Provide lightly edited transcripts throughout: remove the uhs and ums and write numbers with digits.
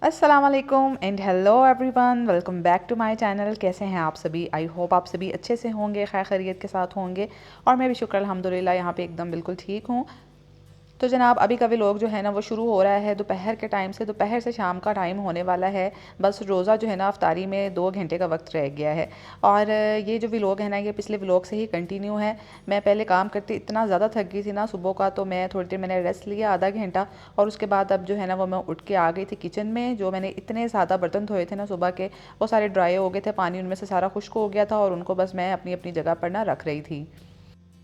अस्सलाम वालेकुम and hello everyone, welcome back to my channel. कैसे हैं आप सभी? आई होप आप सभी अच्छे से होंगे, खैर खैरियत के साथ होंगे। और मैं भी शुक्र अल्हम्दुलिल्लाह यहाँ पे एकदम बिल्कुल ठीक हूँ। तो जनाब, अभी का व्लॉग जो है ना वो शुरू हो रहा है दोपहर के टाइम से। दोपहर से शाम का टाइम होने वाला है। बस रोज़ा जो है ना अफ्तारी में 2 घंटे का वक्त रह गया है। और ये जो व्लॉग है ना ये पिछले व्लॉग से ही कंटिन्यू है। मैं पहले काम करती इतना ज़्यादा थक गई थी ना सुबह का, तो मैं थोड़ी देर मैंने रेस्ट लिया, आधा घंटा। और उसके बाद अब जो है ना वो मैं उठ के आ गई थी किचन में। जो मैंने इतने ज़्यादा बर्तन धोए थे ना सुबह के, वो सारे ड्राई हो गए थे, पानी उनमें से सारा खुश्क हो गया था। और उनको बस मैं अपनी अपनी जगह पर ना रख रही थी।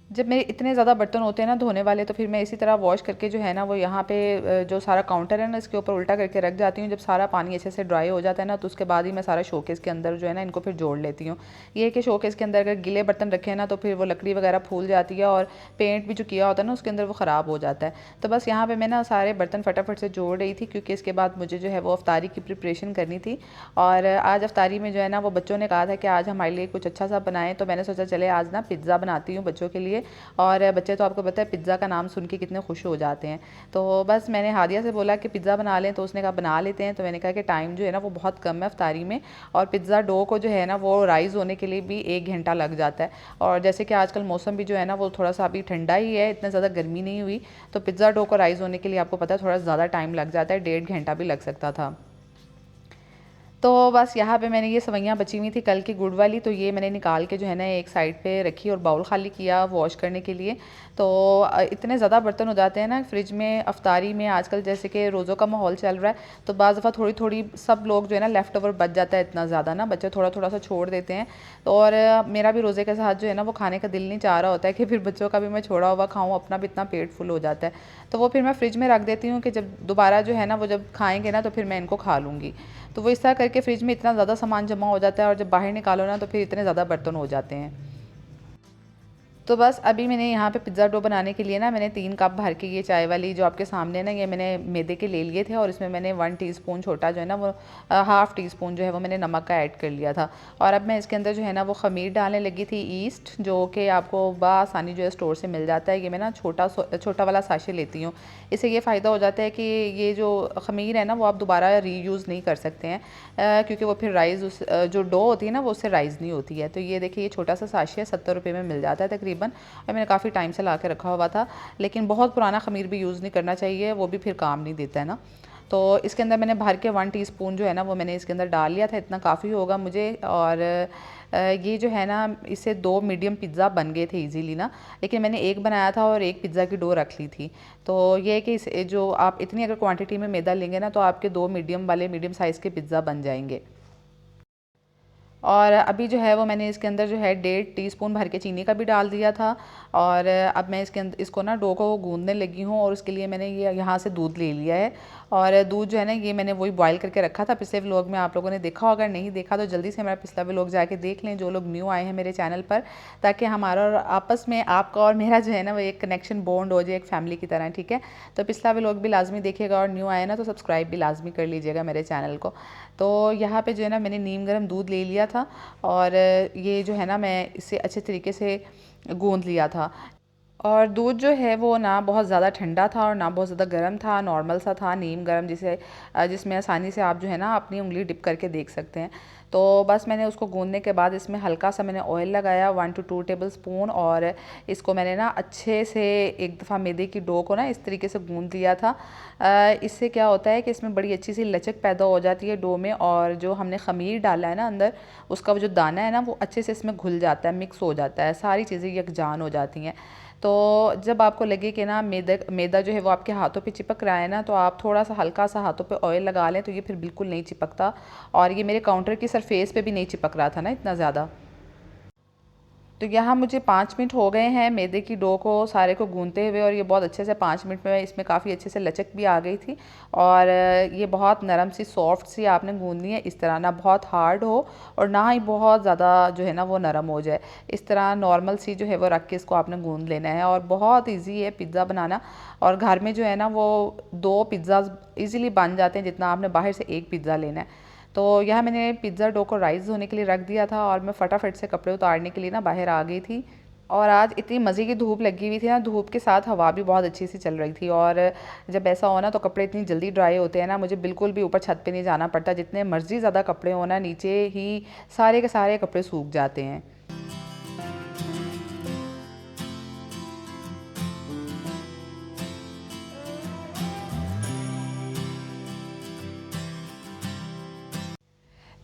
जब मेरे इतने ज़्यादा बर्तन होते हैं ना धोने वाले, तो फिर मैं इसी तरह वॉश करके जो है ना वो यहाँ पे जो सारा काउंटर है ना इसके ऊपर उल्टा करके रख जाती हूँ। जब सारा पानी अच्छे से ड्राई हो जाता है ना, तो उसके बाद ही मैं सारा शोकेस के अंदर जो है ना इनको फिर जोड़ लेती हूँ। ये है कि शोकेस के अंदर अगर गीले बर्तन रखे हैं ना, तो फिर वो लकड़ी वगैरह फूल जाती है और पेंट भी जो किया होता है ना उसके अंदर वो ख़राब हो जाता है। तो बस यहाँ पर मैं ना सारे बर्तन फटाफट से जोड़ रही थी, क्योंकि इसके बाद मुझे जो है वो अफ्तारी की प्रिपरेशन करनी थी। और आज अफ्तारी में जो है ना वो बच्चों ने कहा था कि आज हमारे लिए कुछ अच्छा सा बनाएं, तो मैंने सोचा चले आज ना पिज़्ज़ा बनाती हूँ बच्चों के लिए। और बच्चे तो आपको पता है पिज़्ज़ा का नाम सुन के कितने खुश हो जाते हैं। तो बस मैंने हादिया से बोला कि पिज़्ज़ा बना लें, तो उसने कहा बना लेते हैं। तो मैंने कहा कि टाइम जो है ना वो बहुत कम है अफ्तारी में, और पिज़्ज़ा डो को जो है ना वो राइज़ होने के लिए भी 1 घंटा लग जाता है। और जैसे कि आजकल मौसम भी जो है ना वो थोड़ा सा अभी ठंडा ही है, इतना ज़्यादा गर्मी नहीं हुई। तो पिज़्ज़ा डो को राइज़ होने के लिए आपको पता है थोड़ा ज़्यादा टाइम लग जाता है, 1.5 घंटा भी लग सकता था। तो बस यहाँ पे मैंने ये सवैयाँ बची हुई थी कल की गुड़ वाली, तो ये मैंने निकाल के जो है ना एक साइड पे रखी और बाउल खाली किया वॉश करने के लिए। तो इतने ज़्यादा बर्तन हो जाते हैं ना फ्रिज में अफ्तारी में, आजकल जैसे कि रोज़ों का माहौल चल रहा है, तो बाज़ दफ़ा थोड़ी थोड़ी सब लोग जो है ना लेफ़्ट ओवर बच जाता है इतना ज़्यादा ना, बच्चे थोड़ा थोड़ा सा छोड़ देते हैं। तो और मेरा भी रोज़े के साथ जो है ना वो खाने का दिल नहीं चाह रहा होता है कि फिर बच्चों का भी मैं छोड़ा हुआ खाऊँ, अपना भी इतना पेट फुल हो जाता है। तो वो फिर मैं फ्रिज में रख देती हूँ कि जब दोबारा जो है ना वो जब खाएँगे ना तो फिर मैं इनको खा लूँगी। तो वो इस तरह करके फ्रिज में इतना ज़्यादा सामान जमा हो जाता है, और जब बाहर निकालो ना तो फिर इतने ज़्यादा बर्तन हो जाते हैं। तो बस अभी मैंने यहाँ पे पिज़्ज़ा डो बनाने के लिए ना मैंने 3 कप भर के ये चाय वाली जो आपके सामने ना ये मैंने मैदे के ले लिए थे, और इसमें मैंने 1 टीस्पून छोटा जो है ना वो हाफ़ टी स्पून जो है वो मैंने नमक का ऐड कर लिया था। और अब मैं इसके अंदर जो है ना वो ख़मीर डालने लगी थी, ईस्ट, जो कि आपको बआसानी जो है स्टोर से मिल जाता है। ये मैं ना छोटा वाला साशे लेती हूँ। इससे ये फ़ायदा हो जाता है कि ये जो ख़मीर है ना वो आप दोबारा रीयूज़ नहीं कर सकते हैं, क्योंकि वो फिर राइज़ जो डो होती है ना वो उससे राइज़ नहीं होती है। तो ये देखिए ये छोटा सा साशे 70 रुपये में मिल जाता है तकरीबन। और मैंने काफ़ी टाइम से ला के रखा हुआ था, लेकिन बहुत पुराना ख़मीर भी यूज़ नहीं करना चाहिए, वो भी फिर काम नहीं देता है ना। तो इसके अंदर मैंने भर के 1 टीस्पून जो है ना वो मैंने इसके अंदर डाल लिया था, इतना काफ़ी होगा मुझे। और ये जो है ना इससे 2 मीडियम पिज़्ज़ा बन गए थे इजीली ना, लेकिन मैंने एक बनाया था और एक पिज़्ज़ा की डो रख ली थी। तो ये है कि इस जो आप इतनी अगर क्वांटिटी में मैदा लेंगे ना तो आपके 2 मीडियम साइज़ के पिज़्ज़ा बन जाएंगे। और अभी जो है वो मैंने इसके अंदर जो है 1.5 टीस्पून भर के चीनी का भी डाल दिया था। और अब मैं इसके अंदर इसको ना डो को गूंदने लगी हूँ, और उसके लिए मैंने ये यहाँ से दूध ले लिया है। और दूध जो है ना ये मैंने वही बॉईल करके रखा था, पिछले व्लॉग में आप लोगों ने देखा होगा, नहीं देखा तो जल्दी से मेरा पिछला व्लॉग जाके देख लें जो लोग न्यू आए हैं मेरे चैनल पर, ताकि हमारा और आपस में आपका और मेरा जो है ना वो एक कनेक्शन बॉन्ड हो जाए, एक फैमिली की तरह, ठीक है। तो पिछला व्लॉग भी लाजमी देखिएगा, और न्यू आए ना तो सब्सक्राइब भी लाजमी कर लीजिएगा मेरे चैनल को। तो यहाँ पे जो है ना मैंने नीम गर्म दूध ले लिया था, और ये जो है ना मैं इसे अच्छे तरीके से गूंद लिया था। और दूध जो है वो ना बहुत ज़्यादा ठंडा था और ना बहुत ज़्यादा गर्म था, नॉर्मल सा था, नीम गर्म, जिसमें आसानी से आप जो है ना अपनी उंगली डिप करके देख सकते हैं। तो बस मैंने उसको गूंदने के बाद इसमें हल्का सा मैंने ऑयल लगाया, 1 to 2 टेबल स्पून, और इसको मैंने ना अच्छे से एक दफ़ा मैदे की डो को ना इस तरीके से गूंद लिया था। इससे क्या होता है कि इसमें बड़ी अच्छी सी लचक पैदा हो जाती है डो में, और जो हमने ख़मीर डाला है ना अंदर, उसका वो जो दाना है ना वो अच्छे से इसमें घुल जाता है, मिक्स हो जाता है, सारी चीज़ें यकजान हो जाती हैं। तो जब आपको लगे कि ना मैदा जो है वो आपके हाथों पे चिपक रहा है ना, तो आप थोड़ा सा हल्का सा हाथों पे ऑयल लगा लें, तो ये फिर बिल्कुल नहीं चिपकता। और ये मेरे काउंटर की सरफेस पे भी नहीं चिपक रहा था ना इतना ज़्यादा। तो यहाँ मुझे 5 मिनट हो गए हैं मैदे की डो को सारे को गूंदते हुए, और ये बहुत अच्छे से 5 मिनट में इसमें काफ़ी अच्छे से लचक भी आ गई थी। और ये बहुत नरम सी सॉफ्ट सी आपने गूंदनी है, इस तरह ना बहुत हार्ड हो और ना ही बहुत ज़्यादा जो है ना वो नरम हो जाए। इस तरह नॉर्मल सी जो है वो रख के इसको आपने गूंद लेना है, और बहुत ईजी है पिज़्ज़ा बनाना। और घर में जो है ना वो 2 पिज़्ज़ा ईज़िली बन जाते हैं जितना आपने बाहर से एक पिज़्ज़ा लेना है। तो यहाँ मैंने पिज़्ज़ा डो को राइस होने के लिए रख दिया था और मैं फटाफट से कपड़े उतारने के लिए ना बाहर आ गई थी। और आज इतनी मज़े की धूप लगी हुई थी ना, धूप के साथ हवा भी बहुत अच्छी सी चल रही थी। और जब ऐसा हो ना तो कपड़े इतनी जल्दी ड्राई होते हैं ना, मुझे बिल्कुल भी ऊपर छत पे नहीं जाना पड़ता। जितने मर्ज़ी ज़्यादा कपड़े हो ना, नीचे ही सारे के सारे कपड़े सूख जाते हैं।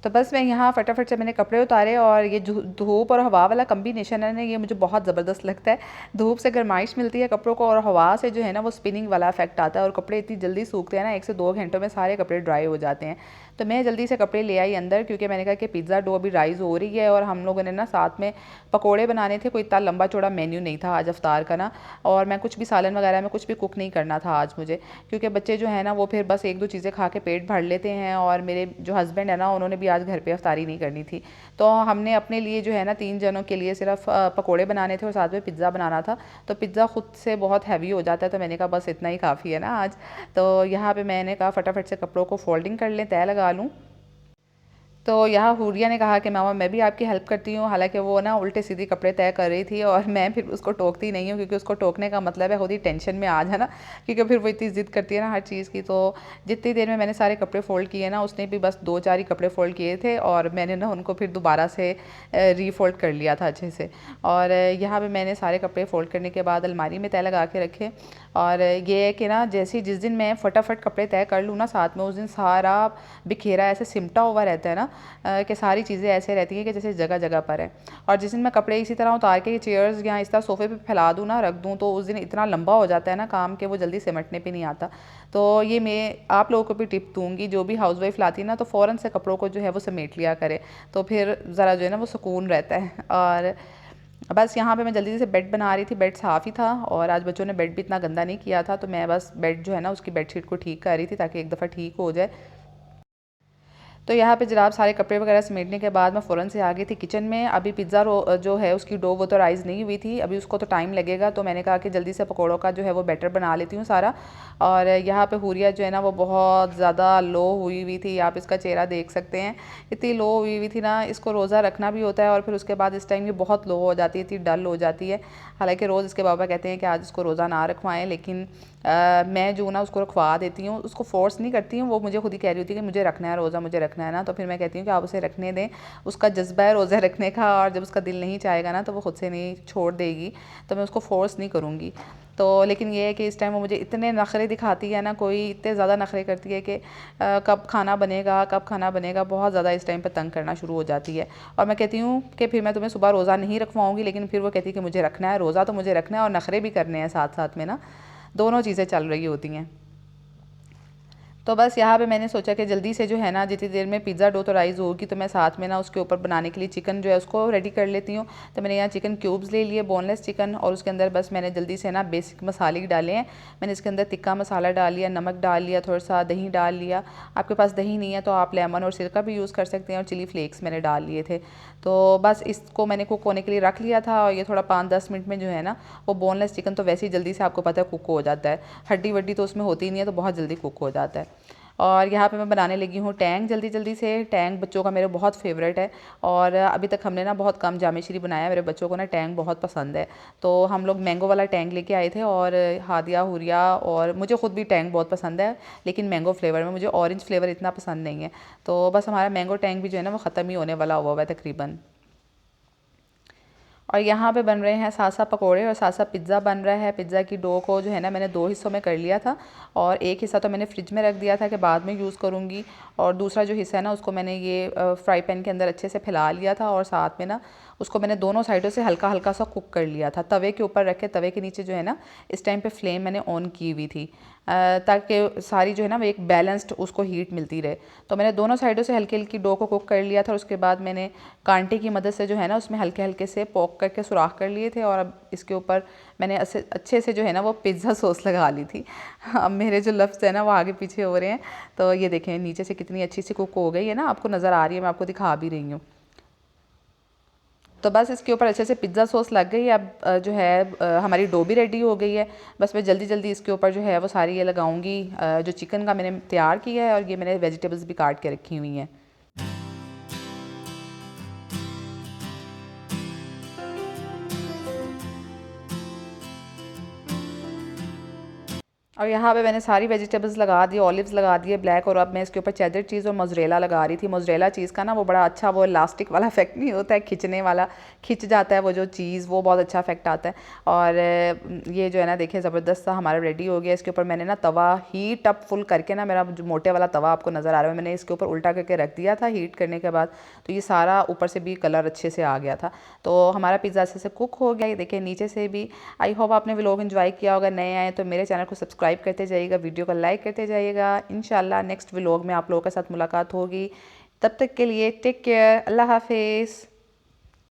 तो बस मैं यहाँ फटाफट से मैंने कपड़े उतारे और ये धूप और हवा वाला कम्बिनेशन है ना, ये मुझे बहुत ज़बरदस्त लगता है। धूप से गर्माइश मिलती है कपड़ों को, और हवा से जो है ना वो स्पिनिंग वाला इफेक्ट आता है और कपड़े इतनी जल्दी सूखते हैं ना, 1 से 2 घंटों में सारे कपड़े ड्राई हो जाते हैं। तो मैं जल्दी से कपड़े ले आई अंदर, क्योंकि मैंने कहा कि पिज़्ज़ा डो अभी राइज़ हो रही है और हम लोगों ने ना साथ में पकोड़े बनाने थे। कोई इतना लंबा चौड़ा मेन्यू नहीं था आज अफ्तार का ना, और मैं कुछ भी सालन वगैरह में कुछ भी कुक नहीं करना था आज मुझे, क्योंकि बच्चे जो है ना वो फिर बस 1-2 चीज़ें खा के पेट भर लेते हैं। और मेरे जो हस्बैंड है ना, उन्होंने भी आज घर पे अफ्तारी नहीं करनी थी। तो हमने अपने लिए जो है ना 3 जनों के लिए सिर्फ पकोड़े बनाने थे और साथ में पिज़्ज़ा बनाना था। तो पिज़्ज़ा खुद से बहुत हैवी हो जाता है, तो मैंने कहा बस इतना ही काफ़ी है ना आज। तो यहाँ पे मैंने कहा फटाफट से कपड़ों को फोल्डिंग कर लें, तय लगा लूँ। तो यहाँ हुरिया ने कहा कि मामा मैं भी आपकी हेल्प करती हूँ। हालांकि वो ना उल्टे सीधे कपड़े तय कर रही थी और मैं फिर उसको टोकती नहीं हूँ, क्योंकि उसको टोकने का मतलब है खुद ही टेंशन में आ जाना, क्योंकि फिर वो इतनी ज़िद करती है ना हर चीज़ की। तो जितनी देर में मैंने सारे कपड़े फ़ोल्ड किए ना, उसने भी बस 2-4 ही कपड़े फ़ोल्ड किए थे और मैंने ना उनको फिर दोबारा से रीफ़ोल्ड कर लिया था अच्छे से। और यहाँ पर मैंने सारे कपड़े फ़ोल्ड करने के बाद अलमारी में तय लगा के रखे। और ये है कि ना जैसे जिस दिन मैं फटाफट कपड़े तय कर लूँ ना साथ में, उस दिन सारा बिखेरा ऐसे सिमटा हुआ रहता है ना, कि सारी चीज़ें ऐसे रहती हैं कि जैसे जगह जगह पर है। और जिस दिन मैं कपड़े इसी तरह उतार के चेयर्स या इस तरह सोफ़े पे फैला दूँ ना, रख दूँ, तो उस दिन इतना लंबा हो जाता है ना काम के, वो जल्दी सिमटने पे नहीं आता। तो ये मैं आप लोगों को भी टिप दूँगी, जो भी हाउसवाइफ लाती है ना, तो फ़ौरन से कपड़ों को जो है वो समेट लिया करे, तो फिर ज़रा जो है ना वो सुकून रहता है। और बस यहाँ पे मैं जल्दी से बेड बना रही थी। बेड साफ़ ही था और आज बच्चों ने बेड भी इतना गंदा नहीं किया था, तो मैं बस बेड जो है ना उसकी बेडशीट को ठीक कर रही थी ताकि एक दफ़ा ठीक हो जाए। तो यहाँ पे जनाब सारे कपड़े वगैरह समेटने के बाद मैं फ़ौरन से आ गई थी किचन में। अभी पिज़्ज़ा रो जो है उसकी डो वो तो राइज़ नहीं हुई थी, अभी उसको तो टाइम लगेगा। तो मैंने कहा कि जल्दी से पकौड़ों का जो है वो बैटर बना लेती हूँ सारा। और यहाँ पे हुरिया जो है ना वो बहुत ज़्यादा लो हुई हुई थी, आप इसका चेहरा देख सकते हैं, इतनी लो हुई हुई थी ना। इसको रोज़ा रखना भी होता है और फिर उसके बाद इस टाइम ये बहुत लो हो जाती है, इतनी डल हो जाती है। हालाँकि रोज़ इसके पापा कहते हैं कि आज इसको रोज़ा ना रखवाएं, लेकिन मैं जो ना उसको रखवा देती हूँ, उसको फ़ोर्स नहीं करती हूँ। वो मुझे खुद ही कह रही होती है कि मुझे रखना है रोज़ा, मुझे रखना है ना, तो फिर मैं कहती हूँ कि आप उसे रखने दें, उसका जज्बा है रोज़ा रखने का, और जब उसका दिल नहीं चाहेगा ना तो वो खुद से नहीं छोड़ देगी, तो मैं उसको फ़ोर्स नहीं करूँगी। तो लेकिन ये है कि इस टाइम वो मुझे इतने नखरे दिखाती है ना, कोई इतने ज़्यादा नखरे करती है कि कब खाना बनेगा, कब खाना बनेगा, बहुत ज़्यादा इस टाइम पर तंग करना शुरू हो जाती है। और मैं कहती हूँ कि फिर मैं तुम्हें सुबह रोज़ा नहीं रखवाऊँगी, लेकिन फिर वो कहती है कि मुझे रखना है रोज़ा, तो मुझे रखना है और नखरे भी करने हैं साथ साथ में ना, दोनों चीज़ें चल रही होती हैं। तो बस यहाँ पे मैंने सोचा कि जल्दी से जो है ना जितनी देर में पिज़्ज़ा डो तो राइज़ होगी, तो मैं साथ में ना उसके ऊपर बनाने के लिए चिकन जो है उसको रेडी कर लेती हूँ। तो मैंने यहाँ चिकन क्यूब्स ले लिए, बोनलेस चिकन, और उसके अंदर बस मैंने जल्दी से ना बेसिक मसाले डाले हैं। मैंने इसके अंदर तिक्का मसाला डाल लिया, नमक डाल लिया, थोड़ा सा दही डाल लिया। आपके पास दही नहीं है तो आप लेमन और सिरका भी यूज़ कर सकते हैं, और चिली फ्लेक्स मैंने डाल लिए थे। तो बस इसको मैंने कुक होने के लिए रख लिया था, और ये थोड़ा 5-10 मिनट में जो है ना वो बोनलेस चिकन तो वैसे ही जल्दी से आपको पता है कुक हो जाता है, हड्डी वड्डी तो उसमें होती ही नहीं है, तो बहुत जल्दी कुक हो जाता है। और यहाँ पे मैं बनाने लगी हूँ टैंग जल्दी जल्दी से। टैंग बच्चों का मेरे बहुत फेवरेट है, और अभी तक हमने ना बहुत कम जामे श्री बनाया, मेरे बच्चों को ना टैंग बहुत पसंद है। तो हम लोग मैंगो वाला टैंग लेके आए थे, और हादिया हुरिया और मुझे ख़ुद भी टैंग बहुत पसंद है, लेकिन मैंगो फ्लेवर में, मुझे ऑरेंज फ्लेवर इतना पसंद नहीं है। तो बस हमारा मैंगो टैंग भी जो है ना वो ख़त्म ही होने वाला हुआ है तकरीबन। और यहाँ पे बन रहे हैं साथ साथ पकोड़े और साथ साथ पिज़्ज़ा बन रहा है। पिज़्ज़ा की डो को जो है ना मैंने 2 हिस्सों में कर लिया था, और एक हिस्सा तो मैंने फ्रिज में रख दिया था कि बाद में यूज़ करूँगी, और दूसरा जो हिस्सा है ना उसको मैंने ये फ्राई पैन के अंदर अच्छे से फैला लिया था, और साथ में ना उसको मैंने दोनों साइडों से हल्का हल्का सा कुक कर लिया था। तवे के ऊपर रख के, तवे के नीचे जो है ना इस टाइम पे फ्लेम मैंने ऑन की हुई थी, ताकि सारी जो है ना वो एक बैलेंस्ड उसको हीट मिलती रहे। तो मैंने दोनों साइडों से हल्की हल्की डो को कुक कर लिया था, और उसके बाद मैंने कांटे की मदद से जो है ना उसमें हल्के हल्के से पोक करके सुराख कर लिए थे, और अब इसके ऊपर मैंने अच्छे से जो है ना वो पिज़्ज़ा सॉस लगा ली थी। अब मेरे जो लफ्ज़ है ना वो आगे पीछे हो रहे हैं। तो ये देखें नीचे से कितनी अच्छी सी कुक हो गई है ना, आपको नज़र आ रही है, मैं आपको दिखा भी रही हूँ। तो बस इसके ऊपर अच्छे से पिज़्ज़ा सॉस लग गई। अब जो है हमारी डो भी रेडी हो गई है। बस मैं जल्दी जल्दी इसके ऊपर जो है वो सारी ये लगाऊंगी। जो चिकन का मैंने तैयार किया है, और ये मैंने वेजिटेबल्स भी काट के रखी हुई हैं। और यहाँ पे मैंने सारी वेजिटेबल्स लगा दी, ऑलिव्स लगा दिए ब्लैक, और अब मैं इसके ऊपर चेडर चीज़ और मोज़रेला लगा रही थी। मोज़रेला चीज़ का ना वो बड़ा अच्छा वो इलास्टिक वाला इफेक्ट नहीं होता है, खिंचने वाला, खिंच जाता है वो जो चीज़, वो बहुत अच्छा इफेक्ट आता है। और ये जो है ना देखिए ज़बरदस्त सा हमारा रेडी हो गया। इसके ऊपर मैंने ना तवा हीट अप फुल करके ना, मेरा जो मोटे वाला तवा आपको नज़र आ रहा है, मैंने इसके ऊपर उल्टा करके रख दिया था हीट करने के बाद, तो ये सारा ऊपर से भी कलर अच्छे से आ गया था। तो हमारा पिज़्ज़ा अच्छे से कुक हो गया, ये देखिए नीचे से भी। आई होप आपने व्लॉग एंजॉय किया होगा। नए आए तो मेरे चैनल को सब्सक्राइब करते जाइएगा, वीडियो को लाइक करते जाइएगा। इंशाल्लाह नेक्स्ट व्लॉग में आप लोगों के साथ मुलाकात होगी। तब तक के लिए टेक केयर, अल्लाह हाफिज़।